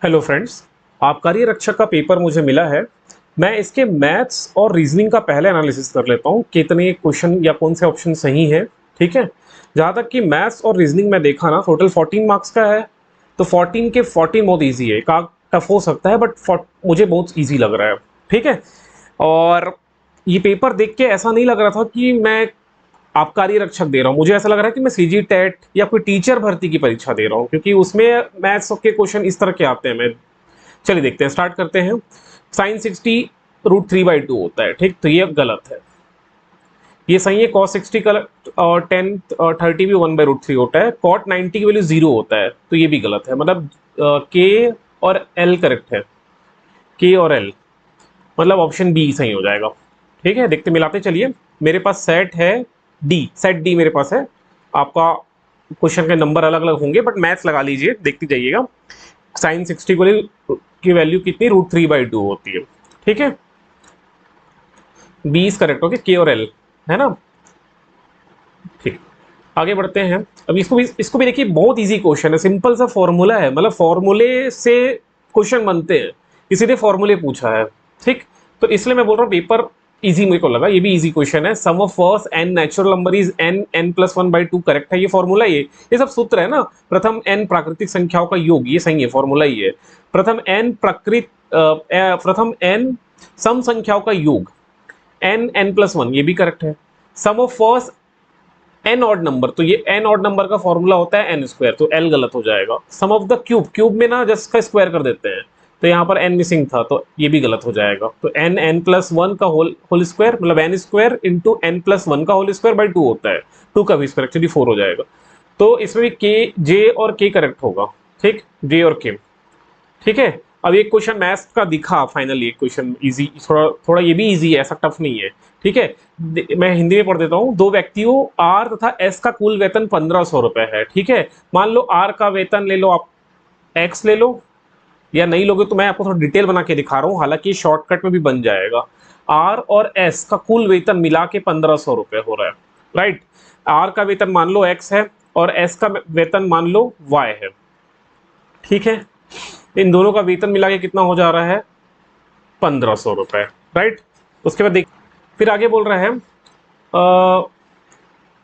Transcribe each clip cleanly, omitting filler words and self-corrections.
Hello friends, आबकारी रक्षक का पेपर मुझे मिला है। मैं इसके मैथ्स और रीजनिंग का पहले एनालिसिस कर लेता हूँ, कितने क्वेश्चन या कौन से ऑप्शन सही हैं। ठीक है। जहाँ तक कि मैथ्स और रीजनिंग में देखा ना, टोटल 14 मार्क्स का है। तो 14 के 14 बहुत ईजी है, का टफ हो सकता है बट मुझे बहुत ईजी लग रहा है। ठीक है। और ये पेपर देख के ऐसा नहीं लग रहा था कि मैं आबकारी रक्षक दे रहा हूँ, मुझे ऐसा लग रहा है कि मैं सीजी टेट या कोई टीचर भर्ती की परीक्षा दे रहा हूँ, क्योंकि उसमें मैथ्स के क्वेश्चन इस तरह के आते हैं। मैं चलिए देखते हैं, स्टार्ट करते हैं। साइन 60 √3/2 होता है, ठीक, तो ये गलत है। ये सही है। कॉस 60 का और 10 और 30 भी 1/√3 होता है। कॉट 90 की वैल्यू 0 होता है, तो ये भी गलत है। मतलब के और एल करेक्ट है। के और एल, मतलब ऑप्शन बी सही हो जाएगा। ठीक है, देखते मिलाते चलिए। मेरे पास सेट है डी, सेट डी मेरे पास है। आपका क्वेश्चन के नंबर अलग अलग होंगे बट मैथ्स लगा लीजिए, देखते जाइएगा। साइन 60 की वैल्यू कितनी, √3/2 होती है। ठीक है, 20 करेक्ट हो गए, के और एल, है ना। ठीक, आगे बढ़ते हैं। अब इसको भी देखिए, बहुत इजी क्वेश्चन है, सिंपल सा फॉर्मूला है, मतलब फॉर्मूले से क्वेश्चन बनते हैं, इसीलिए फॉर्मूले पूछा है। ठीक, तो इसलिए मैं बोल रहा हूँ पेपर इजी मेरे को लगा। ये भी इजी क्वेश्चन है। Sum of first n natural number is n+1/2 correct है, ये फॉर्मूला। ये सब सूत्र है ना। प्रथम n प्राकृतिक संख्याओं का योग, ये सही है, फॉर्मूला ही है। प्रथम n सम संख्याओं का योग n+1, ये भी करेक्ट है। Sum of first n odd number, तो ये एन ऑड नंबर का फॉर्मूला होता है एन स्क्वायर, तो एल गलत हो जाएगा। Sum of the cube, cube में ना जस्ट का स्क्वायर कर देते हैं, तो यहाँ पर एन मिसिंग था, तो ये भी गलत हो जाएगा। तो n+1 का होल स्क्वायर, मतलब एन स्क्वायर इंटू n+1 का होल स्क्वायर बाई 2 होता है। 2 का भी स्क्वायर एक्चुअली 4 हो जाएगा। तो इसमें भी के, जे और के करेक्ट होगा। ठीक, जे और के। ठीक है। अब एक क्वेश्चन मैथ्स का दिखा फाइनली, एक क्वेश्चन इजी, थोड़ा थोड़ा ये भी इजी है, ऐसा टफ नहीं है। ठीक है, मैं हिंदी में पढ़ देता हूँ। दो व्यक्तियों आर तथा एस का कुल वेतन 1500 रुपए है। ठीक है, मान लो आर का वेतन ले लो आप, एक्स ले लो, या नहीं लोगे तो मैं आपको थोड़ा डिटेल बना के दिखा रहा हूँ, हालांकि शॉर्टकट में भी बन जाएगा। आर और एस का कुल वेतन मिला के 1500 रुपए हो रहा है। राइट, आर का वेतन मान लो एक्स है और एस का वेतन मान लो वाई है। ठीक है, इन दोनों का वेतन मिला के कितना हो जा रहा है, 1500 रुपए। राइट, उसके बाद देख, फिर आगे बोल रहे हैं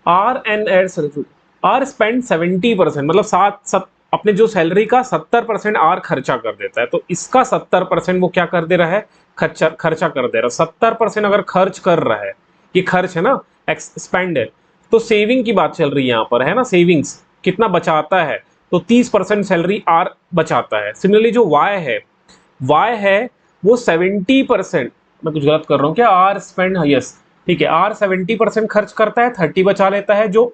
R and D are spend 70%, मतलब अपने जो सैलरी का 70% आर खर्चा कर देता है, तो इसका 70% वो क्या कर दे रहा है, खर्चा कर दे रहा है। 70% अगर खर्च कर रहा है, ये खर्च है ना, एक्सपेंड है, तो सेविंग की बात चल रही है यहाँ पर, है ना। सेविंग्स कितना बचाता है, तो 30% सैलरी आर बचाता है। सिमिलरली जो वाई है वो 70%, मैं कुछ गलत कर रहा हूँ क्या, आर स्पेंड, यस ठीक है, आर 70% खर्च करता है, 30 बचा लेता है। जो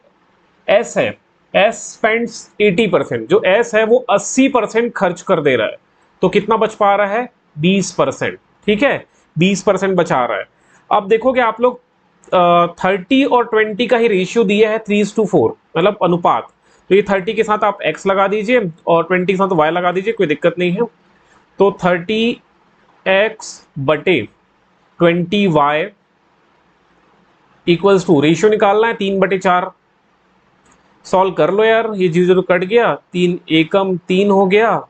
एस है, एस स्पेंड्स 80%, जो एस है वो 80% खर्च कर दे रहा है, तो कितना बच पा रहा है, 20%। ठीक है, 20% बचा रहा है। अब देखोगे आप लोग 30 और 20 का ही रेशियो दिया है, 3:4, मतलब अनुपात। तो ये 30 के साथ आप x लगा दीजिए और 20 के साथ y लगा दीजिए, कोई दिक्कत नहीं है। तो 30x/20y इक्वल्स टू, रेशियो निकालना है 3/4। सॉल्व कर लो यार, ये 0 कट गया, 3 एकम 3 हो गया,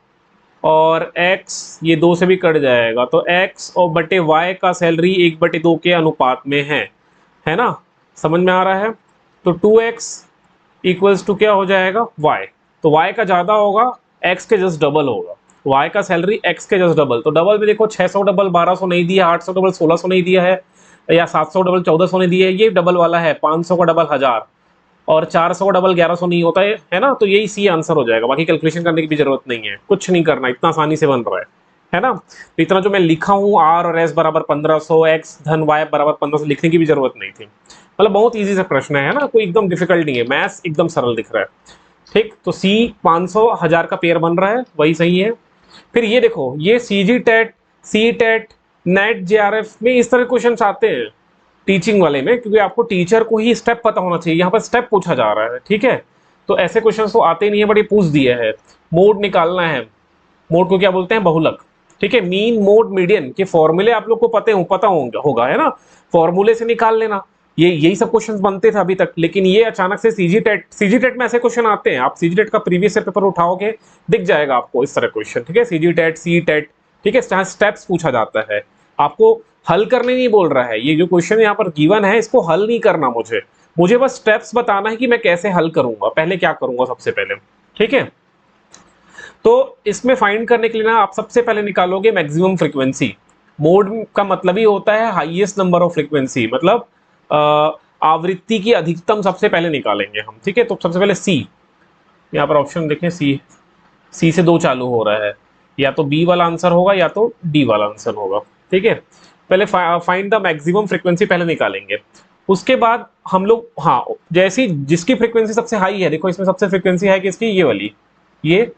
और x ये 2 से भी कट जाएगा, तो x और बटे y का सैलरी 1/2 के अनुपात में है ना। समझ में आ रहा है। तो 2x इक्वल्स टू क्या हो जाएगा, y। तो y का ज्यादा होगा, x के जस्ट डबल होगा। y का सैलरी x के जस्ट डबल, तो डबल में देखो 600 डबल 1200 नहीं दिया, 800 डबल 1600 नहीं दिया है, या 700 डबल 1400 नहीं दिया है, ये डबल वाला है, 500 का डबल 1000, और 400 का डबल 1100 नहीं होता है ना। तो यही सी आंसर हो जाएगा, बाकी कैलकुलेशन करने की भी जरूरत नहीं है, कुछ नहीं करना, इतना आसानी से बन रहा है ना। तो इतना जो मैं लिखा हूँ, आर और एस बराबर 1500, एक्स धन वाई बराबर 1500, लिखने की भी जरूरत नहीं थी। मतलब बहुत ईजी सा प्रश्न है ना, कोई एकदम डिफिकल्ट नहीं है, मैथ्स एकदम सरल दिख रहा है। ठीक, तो सी 500 1000 का पेयर बन रहा है, वही सही है। फिर ये देखो, ये CG TET, C TET, NET, JRF में इस तरह क्वेश्चन आते हैं, टीचिंग वाले में, क्योंकि आपको टीचर को ही स्टेप पता होना चाहिए, यहाँ पर स्टेप पूछा जा रहा है। ठीक है, तो ऐसे क्वेश्चन तो आते नहीं है, बट ये पूछ दिया है। मोड निकालना है, मोड को क्या बोलते हैं, बहुलक। ठीक है, मीन मोड मीडियन के फॉर्मूले आप लोग को पता होगा, है ना, फॉर्मूले से निकाल लेना। ये यही सब क्वेश्चंस बनते थे अभी तक, लेकिन ये अचानक से सीजी टेट में ऐसे क्वेश्चन आते हैं। आप सीजी टेट का प्रीवियस ईयर पेपर उठाओगे, दिख जाएगा आपको इस तरह क्वेश्चन, ठीक है, सीजी टेट, सी टेट, ठीक है, स्टेप्स पूछा जाता है। आपको हल करने नहीं बोल रहा है, ये जो क्वेश्चन यहाँ पर गिवन है इसको हल नहीं करना मुझे, मुझे बस स्टेप्स बताना है कि मैं कैसे हल करूंगा, पहले क्या करूंगा सबसे पहले, ठीक है। तो इसमें फाइंड करने के लिए ना आप सबसे पहले निकालोगे मैक्सिमम फ्रीक्वेंसी। मोड का मतलब ही होता है हाईएस्ट नंबर ऑफ फ्रीक्वेंसी, मतलब आवृत्ति की अधिकतम सबसे पहले निकालेंगे हम, ठीक है। तो सबसे पहले सी, यहाँ पर ऑप्शन देखें, सी से 2 चालू हो रहा है, या तो बी वाला आंसर होगा या तो डी वाला आंसर होगा, ठीक है। पहले फाइंड द मैक्सिमम फ्रीक्वेंसी पहले निकालेंगे, उसके बाद हम लोग, हाँ, जैसी जिसकी फ्रीक्वेंसी सबसे हाई है, देखो इसमें सबसे फ्रीक्वेंसी है किसकी, ये वाली, ये,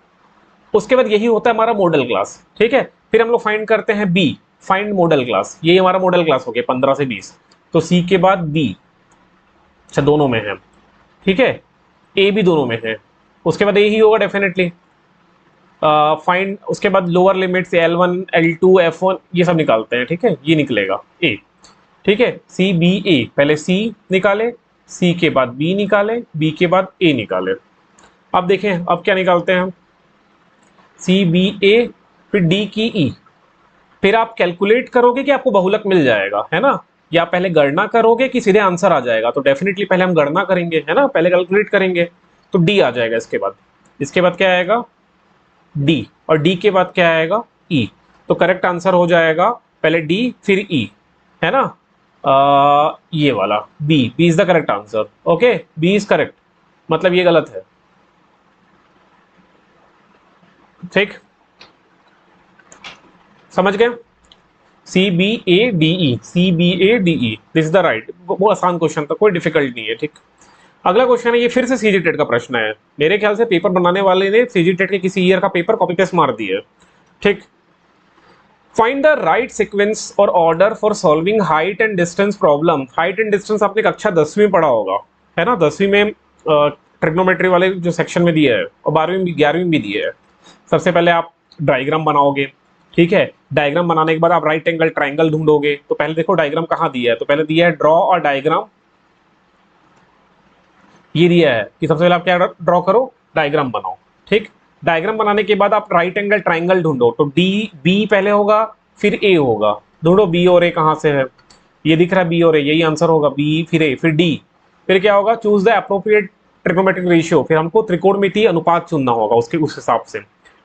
उसके बाद यही होता है हमारा मॉडल क्लास, ठीक है। फिर हम लोग फाइंड करते हैं बी, फाइंड मॉडल क्लास, ये हमारा मॉडल क्लास हो गया 15 से 20, तो सी के बाद बी, अच्छा दोनों में है, ठीक है, ए भी दोनों में है, उसके बाद ए ही होगा डेफिनेटली। फाइंड, उसके बाद लोअर लिमिट से L1 L2 F1 ये सब निकालते हैं, ठीक है, ये निकलेगा ए, ठीक है। सी बी ए, पहले सी निकाले, सी के बाद बी निकाले, बी के बाद ए निकाले। अब देखें अब क्या निकालते हैं हम, सी बी ए, फिर डी की ई, फिर आप कैलकुलेट करोगे कि आपको बहुलक मिल जाएगा, है ना, या पहले गणना करोगे कि सीधे आंसर आ जाएगा। तो डेफिनेटली पहले हम गणना करेंगे, है ना, पहले कैलकुलेट करेंगे, तो डी आ जाएगा, इसके बाद क्या आएगा, डी, और डी के बाद क्या आएगा, ई। तो करेक्ट आंसर हो जाएगा पहले डी फिर ई, है ना, ये वाला B is the correct answer, okay, B is correct, मतलब ये गलत है, ठीक, समझ गए, C B A D E, C B A D E, this is the right. वो आसान क्वेश्चन था, कोई डिफिकल्ट नहीं है, ठीक। अगला क्वेश्चन है, ये फिर से सीजी टेट का प्रश्न है, मेरे ख्याल से पेपर बनाने वाले ने सीजी टेट के किसी ईयर का पेपर कॉपी पेस्ट मार दिया, ठीक। फाइंड द राइट सीक्वेंस और order for solving height and distance problem. Height and distance आपने कक्षा 10वीं में पढ़ा होगा, है ना, 10वीं में ट्रिग्नोमेट्री वाले जो सेक्शन में दिया है, और 12वीं 11वीं भी दिया है। सबसे पहले आप डायग्राम बनाओगे, ठीक है, डायग्राम बनाने के बाद आप राइट एंगल ट्राइंगल ढूंढोगे। तो पहले देखो डायग्राम कहाँ दिया है, तो पहले दिया है ड्रॉ और डायग्राम, ये दिया है कि सबसे पहले आप क्या ड्रॉ करो, डायग्राम बनाओ, ठीक। डायग्राम बनाने के बाद आप राइट एंगल ट्राइंगल ढूंढो, तो डी बी पहले होगा फिर ए होगा, ढूंढो बी और ए कहाँ से है, ये दिख रहा है बी और ए, यही आंसर होगा, बी फिर ए फिर डी, फिर क्या होगा, choose the appropriate trigonometric ratio, फिर हमको त्रिकोणमितीय अनुपात चुनना होगा उसके उस हिसाब से,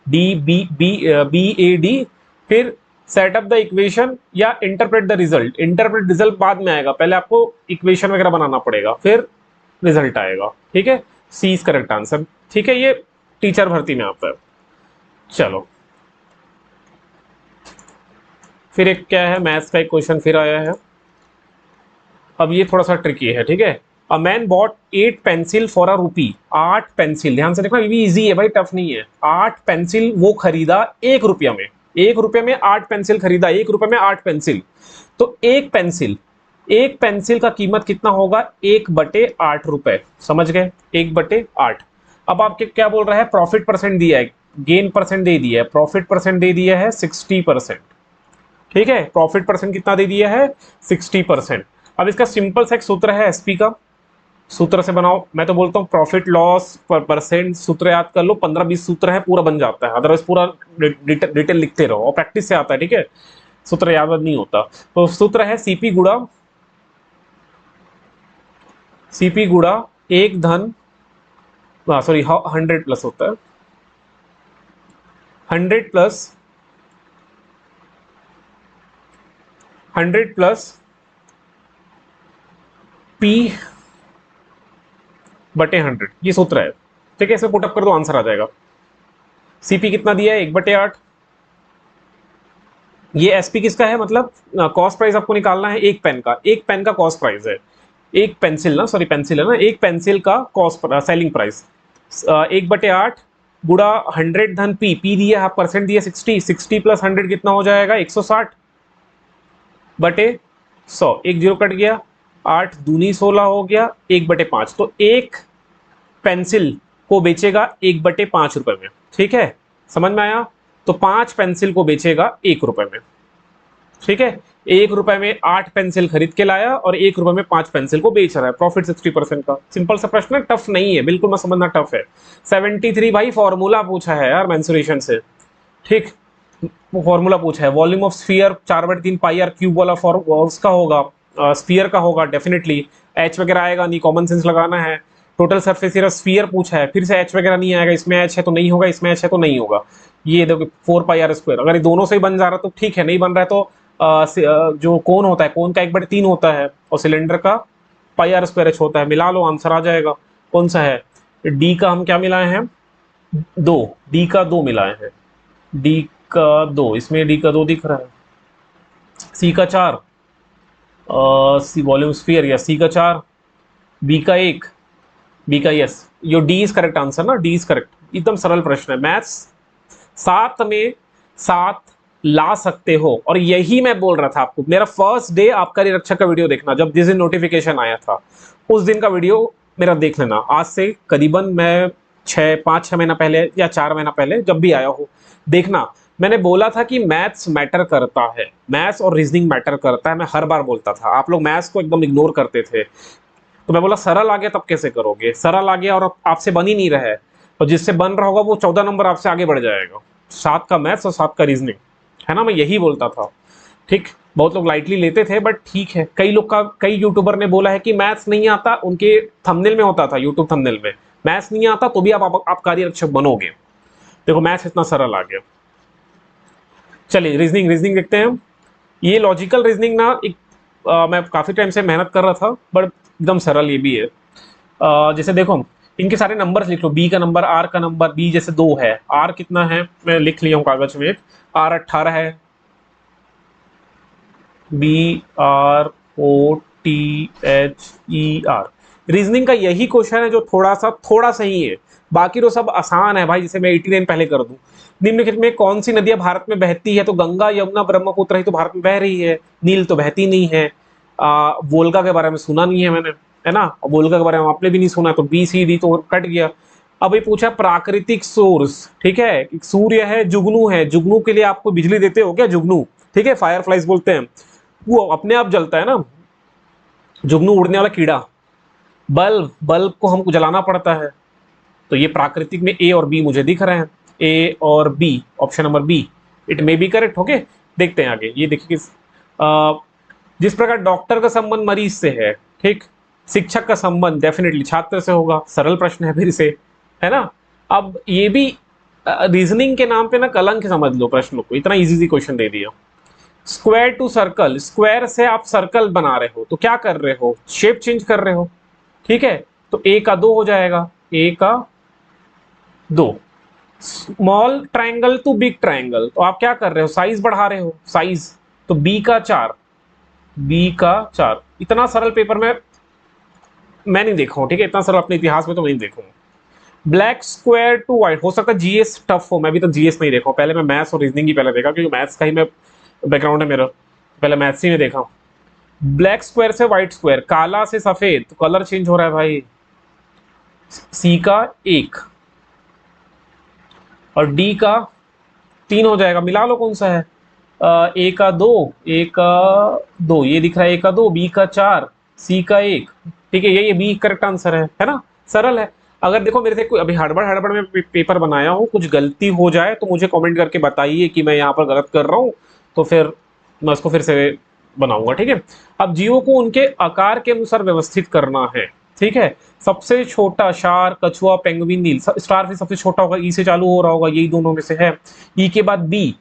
D B B B A D, फिर सेट अप द इक्वेशन या interpret the result. Interpret result बाद में आएगा, पहले आपको इक्वेशन वगैरह बनाना पड़ेगा, फिर रिजल्ट आएगा, ठीक है, सी इज करेक्ट आंसर, ठीक है। ये टीचर भर्ती में आता है। चलो फिर एक क्या है, मैथ्स का एक क्वेश्चन फिर आया है, अब ये थोड़ा सा ट्रिकी है, ठीक है। A man bot 8 pencil for a रूपी, 8 पेंसिल, ध्यान से देखना, ये भी इजी है भाई, टफ नहीं है। 8 पेंसिल वो खरीदा 1 रुपया में, 1 रुपये में 8 पेंसिल खरीदा, 1 रुपये में 8 पेंसिल, तो एक पेंसिल का कीमत कितना होगा, 1/8 रुपए, समझ गए, 1/8। अब आपके क्या बोल रहा है, प्रॉफिट परसेंट दिया है, गेन परसेंट दे दिया है, प्रॉफिट परसेंट दे दिया है 60%, ठीक है, प्रॉफिट परसेंट कितना दे दिया है, 60%। अब इसका सिंपल सा एक सूत्र है एसपी का, सूत्र से बनाओ, मैं तो बोलता हूँ प्रॉफिट लॉस पर परसेंट, सूत्र याद कर लो, 15-20 सूत्र है, पूरा बन जाता है, अदरवाइज पूरा डिटेल लिखते रहो, और प्रैक्टिस से आता है, ठीक है, सूत्र याद नहीं होता। तो सूत्र है सीपी गुड़ा 1 धन, सॉरी 100 प्लस होता है, 100 प्लस P बटे 100, ये सूत्र है, ठीक है, इसे पुटअप कर दो, आंसर आ जाएगा। सीपी कितना दिया है, 1/8। ये एसपी किसका है, मतलब कॉस्ट प्राइस आपको निकालना है एक पेन का, एक पेन का कॉस्ट प्राइस है, एक पेंसिल ना, सॉरी पेंसिल है ना, एक पेंसिल का कॉस्ट सेलिंग प्राइस 1/8 गुड़ा 100 धन पी दिया है, परसेंट दिया 60 प्लस 100 कितना हो जाएगा, 160/100, एक जीरो कट गया, 8 दूनी 16 हो गया, 1/5, तो एक पेंसिल को बेचेगा 1/5 रुपए में, ठीक है, समझ में आया, तो 5 पेंसिल को बेचेगा 1 रुपए में, ठीक है, ₹1 में 8 पेंसिल खरीद के लाया और ₹1 में 5 पेंसिल को बेच रहा है, प्रॉफिट 60% का। सिंपल सा प्रश्न है, टफ नहीं है, बिल्कुल मत समझना टफ है। 73 भाई फॉर्मूला पूछा है यार मेंसुरेशन से, ठीक, वो फॉर्मूला पूछा है। Volume of sphere 4/3 pi R cube वाला उसका होगा, स्फीयर का होगा डेफिनेटली। एच वगैरह आएगा नहीं, कॉमन सेंस लगाना है। टोटल सरफेस एरिया स्फीयर पूछा है, फिर से एच वगैरह नहीं आएगा, इसमें एच है तो नहीं होगा, इसमें एच है तो नहीं होगा। ये देखो 4 पाई आर स्क्वायर, अगर ये दोनों से ही बन जा रहा तो ठीक है, नहीं बन रहा है तो जो कोन होता है, कोन का 1/3 होता है और सिलेंडर का पाई आर स्क्वायर एच होता है। मिला लो, आंसर आ जाएगा। कौन सा है? डी का हम क्या मिलाए हैं? 2, डी का 2 मिलाए हैं, डी का 2, इसमें डी का 2 दिख रहा है। सी का 4, सी वॉल्यूम स्फीयर, या सी का 4, बी का 1, बी का yes, yo D is correct answer ना, डी इज करेक्ट। एकदम सरल प्रश्न है, मैथ्स 7 में 7 ला सकते हो। और यही मैं बोल रहा था आपको, मेरा फर्स्ट डे आबकारी रक्षक का वीडियो देखना, जब जिस दिन नोटिफिकेशन आया था उस दिन का वीडियो मेरा देख लेना। आज से करीबन मैं 5-6 महीना पहले या 4 महीना पहले जब भी आया हो, देखना। मैंने बोला था कि मैथ्स मैटर करता है, मैथ्स और रीजनिंग मैटर करता है, मैं हर बार बोलता था। आप लोग मैथ्स को एकदम इग्नोर करते थे, तो मैं बोला सरल आ गया तब कैसे करोगे, सरल आ गया और आपसे बन ही नहीं रहा है, और जिससे बन रहा होगा वो 14 नंबर आपसे आगे बढ़ जाएगा। 7 का मैथ्स और 7 का रीजनिंग, है ना, मैं यही बोलता था। ठीक, बहुत लोग लाइटली लेते थे, बट ठीक है। कई यूट्यूबर ने बोला है कि मैथ्स नहीं आता, उनके थंबनेल में होता था, यूट्यूब थंबनेल में मैथ्स नहीं आता तो भी आप कार्यरक्षक बनोगे। देखो मैथ्स इतना सरल आ गया। चलिए रीजनिंग देखते हैं। ये लॉजिकल रीजनिंग ना, एक मैं काफी टाइम से मेहनत कर रहा था, बट एकदम सरल ये भी है। जैसे देखो, इनके सारे नंबर्स लिख लो, बी का नंबर, आर का नंबर, बी जैसे 2 है, आर कितना है मैं लिख लिया हूँ कागज में, आर 18 है, BROTHER। रीजनिंग का यही क्वेश्चन है जो थोड़ा सा ही है, बाकी तो सब आसान है भाई। जैसे मैं 89 पहले कर दूं, निम्नलिखित में कौन सी नदियां भारत में बहती है? तो गंगा, यमुना, ब्रह्मपुत्र ही तो भारत में बह रही है, नील तो बहती नहीं है। वोल्गा के बारे में सुना नहीं है मैंने, है ना, वोल्गा के बारे में आपने भी नहीं सुना, तो BCD तो कट गया। अब ये पूछा प्राकृतिक सोर्स, ठीक है, एक सूर्य है, जुगनू है, जुगनू के लिए आपको बिजली देते हो क्या? जुगनू, ठीक है, फायर फ्लाइज बोलते हैं, वो अपने आप जलता है ना, जुगनू उड़ने वाला कीड़ा। बल्ब को हमको जलाना पड़ता है। तो ये प्राकृतिक में ए और बी मुझे दिख रहे हैं, ए और B, option number B it may be correct. Okay, देखते हैं आगे। ये देखिए जिस प्रकार डॉक्टर का संबंध मरीज से है, ठीक, शिक्षक का संबंध डेफिनेटली छात्र से होगा। सरल प्रश्न है फिर से, है ना। अब ये भी रीजनिंग के नाम पे ना कलंक समझ लो प्रश्नों को, इतना इजी क्वेश्चन दे दिया। स्क्वायर टू सर्कल, स्क्वायर से आप सर्कल बना रहे हो तो क्या कर रहे हो? शेप चेंज कर रहे हो, ठीक है। तो ए का 2 हो जाएगा, ए का 2। Small triangle to big triangle, तो आप क्या कर रहे हो? साइज बढ़ा रहे हो, साइज। तो बी का 4, बी का 4। इतना सरल पेपर में मैं नहीं देखा हूं, ठीक है, इतना सरल अपने इतिहास में तो नहीं देखा हूं। ब्लैक स्क्वायर टू व्हाइट, हो सकता है जीएस टफ हो, मैं भी तो जीएस नहीं देखा हूं, पहले मैं मैथ्स और रीजनिंग ही पहले देखा, क्योंकि मैथ्स का ही मैं बैकग्राउंड है मेरा, पहले मैथ्स ही में देखा। ब्लैक स्क्वायर से व्हाइट स्क्वायर, काला से सफेद, तो कलर चेंज हो रहा है भाई। सी का 1 और डी का 3 हो जाएगा, मिला लो कौन सा है। ए का 2, ए का 2 ये दिख रहा है, ए का 2, बी का 4, सी का 1, ठीक है, ये बी करेक्ट आंसर है ना, सरल है। अगर देखो मेरे से कोई अभी हड़बड़ में पेपर बनाया हूँ, कुछ गलती हो जाए तो मुझे कमेंट करके बताइए कि मैं यहाँ पर गलत कर रहा हूँ, तो फिर मैं उसको फिर से बनाऊंगा, ठीक है। अब जीवों को उनके आकार के अनुसार व्यवस्थित करना है, ठीक है। सबसे छोटा शार्क, कछुआ, पेंगुइन, नील। स्टार फिश सबसे छोटा होगा, ई से चालू हो रहा होगा, यही दोनों में से है। ई के बाद बी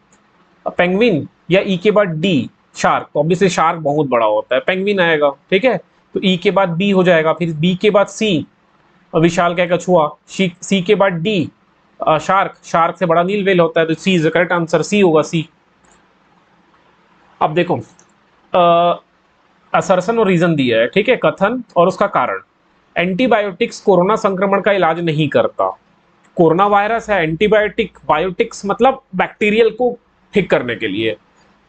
पेंगुइन, या ई के बाद डी शार्क, तो ऑब्वियसली शार्क बहुत बड़ा होता है, पेंगुइन आएगा, ठीक है। तो ई के बाद बी हो जाएगा, फिर बी के बाद सी विशाल का कछुआ, सी के बाद डी शार्क, शार्क से बड़ा नील व्हेल होता है, तो सी इज करेक्ट आंसर, सी होगा, सी। अब देखो असर्शन और रीजन दिया है, ठीक है, कथन और उसका कारण। एंटीबायोटिक्स कोरोना संक्रमण का इलाज नहीं करता। कोरोना वायरस है, एंटीबायोटिक, बायोटिक्स मतलब बैक्टीरियल को ठीक करने के लिए,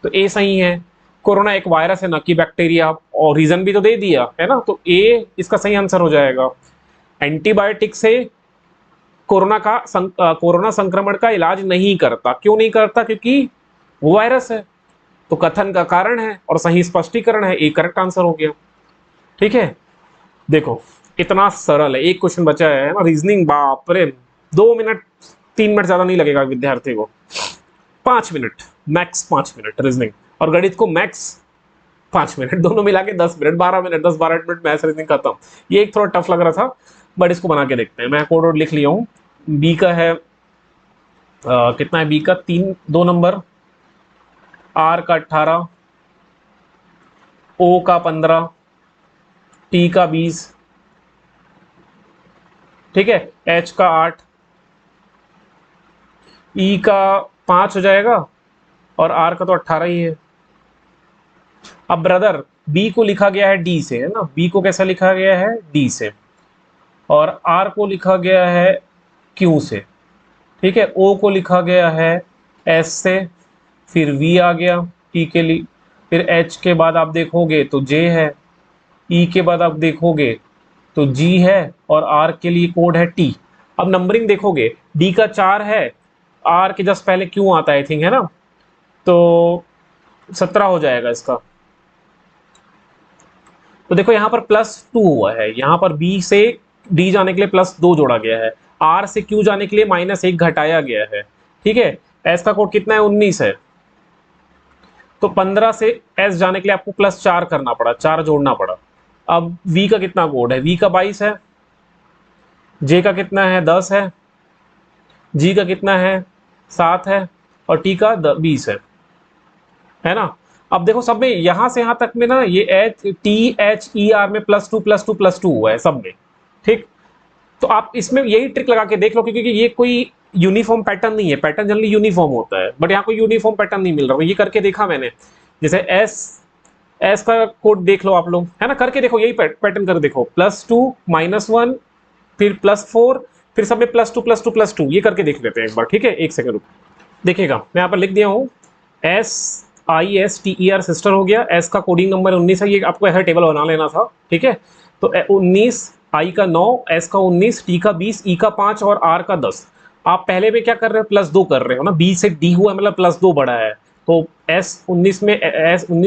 तो ए सही है। कोरोना एक वायरस है ना कि बैक्टीरिया, और रीजन भी तो दे दिया है ना, तो ए इसका सही आंसर हो जाएगा। एंटीबायोटिक से कोरोना संक्रमण का इलाज नहीं करता, क्यों नहीं करता? क्योंकि वो वायरस है, तो कथन का कारण है और सही स्पष्टीकरण है, एक करेक्ट आंसर हो गया। ठीक है, देखो इतना सरल है। एक क्वेश्चन बचा है ना, रीजनिंग, बाप रे 2 मिनट 3 मिनट ज्यादा नहीं लगेगा विद्यार्थी को, 5 मिनट मैक्स, 5 मिनट रीजनिंग, और गणित को मैक्स 5 मिनट, दोनों मिला के 10 minute, 12 minute, 10-12 minute maths reasoning खत्म। ये एक थोड़ा टफ लग रहा था, बट इसको बना के देखते हैं। मैं कोड वर्ड लिख लिया हूँ। बी का है कितना है, बी का 2 नंबर, आर का 18, ओ का 15, टी का 20, ठीक है, एच का 8, ई का 5 हो जाएगा, और आर का तो 18 ही है। अब ब्रदर बी को लिखा गया है डी से, है ना, बी को कैसा लिखा गया है, डी से, और आर को लिखा गया है क्यू से, ठीक है, ओ को लिखा गया है एस से, फिर वी आ गया टी के लिए, फिर एच के बाद आप देखोगे तो जे है, ई के बाद आप देखोगे तो जी है, और आर के लिए कोड है टी। अब नंबरिंग देखोगे, डी का 4 है, आर के जस्ट पहले क्यों आता है आई थिंक, है ना, तो 17 हो जाएगा इसका। तो देखो यहाँ पर +2 हुआ है, यहाँ पर बी से डी जाने के लिए +2 जोड़ा गया है, आर से क्यू जाने के लिए -1 घटाया गया है, ठीक है। एस का कोड कितना है, 19 है, तो 15 से एस जाने के लिए आपको +4 करना पड़ा, 4 जोड़ना पड़ा। अब वी का कितना कोड है, वी का 22 है, जे का कितना है, 10 है, जी का कितना है, 7 है, और टी का 20 है ना। अब देखो सब में यहां से यहां तक में ना ये THER में +2 हुआ है सब में, ठीक। तो आप इसमें यही ट्रिक लगा के देख लो, क्योंकि ये कोई यूनिफॉर्म पैटर्न नहीं है, पैटर्न जनरली यूनिफॉर्म होता है, बट यहाँ कोई यूनिफॉर्म पैटर्न नहीं मिल रहा। ये करके देखा मैंने, जैसे एस का कोड देख लो आप लोग, है ना, करके देखो, यही पैटर्न कर देखो, +2 -1 फिर +4 फिर सब में +2 ये करके देख लेते हैं एक बार, ठीक है, एक सेकंड रुक। देखिएगा मैं यहाँ पर लिख दिया हूँ, SISTER सिस्टर हो गया, एस का कोडिंग नंबर 19 है, ये आपको ऐसा टेबल बना लेना था, ठीक है। तो 19, आई का 9, एस का 19, टी का 20, ई का 5 और आर का 10। आप पहले में क्या कर रहे हो, +2 कर रहे हो ना, बी से डी हुआ मतलब +2 बढ़ा है, तो S19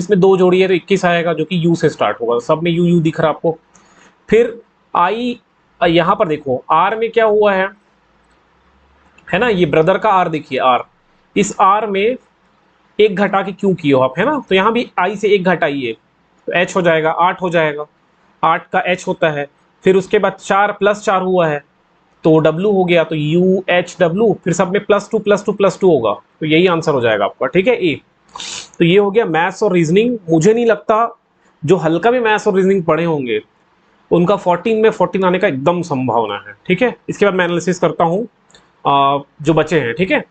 में 2 जोड़िए तो 21 आएगा, जो कि यू से स्टार्ट होगा, सब में यू यू दिख रहा है आपको। फिर आई, यहां पर देखो आर में क्या हुआ है ना, ये ब्रदर का आर देखिए, आर, इस आर में एक घटा के क्यों किए हो आप, है ना, तो यहां भी आई से एक घटाइए तो एच हो जाएगा, 8 हो जाएगा, 8 का एच होता है। फिर उसके बाद 4 +4 हुआ है तो डब्लू हो गया, तो UHW, फिर सब में +2 होगा, तो यही आंसर हो जाएगा आपका, ठीक है, ए। तो ये हो गया मैथ्स और रीजनिंग। मुझे नहीं लगता जो हल्का भी मैथ्स और रीजनिंग पढ़े होंगे उनका 14 में 14 आने का एकदम संभावना है, ठीक है। इसके बाद मैं एनालिसिस करता हूँ जो बचे हैं, ठीक है।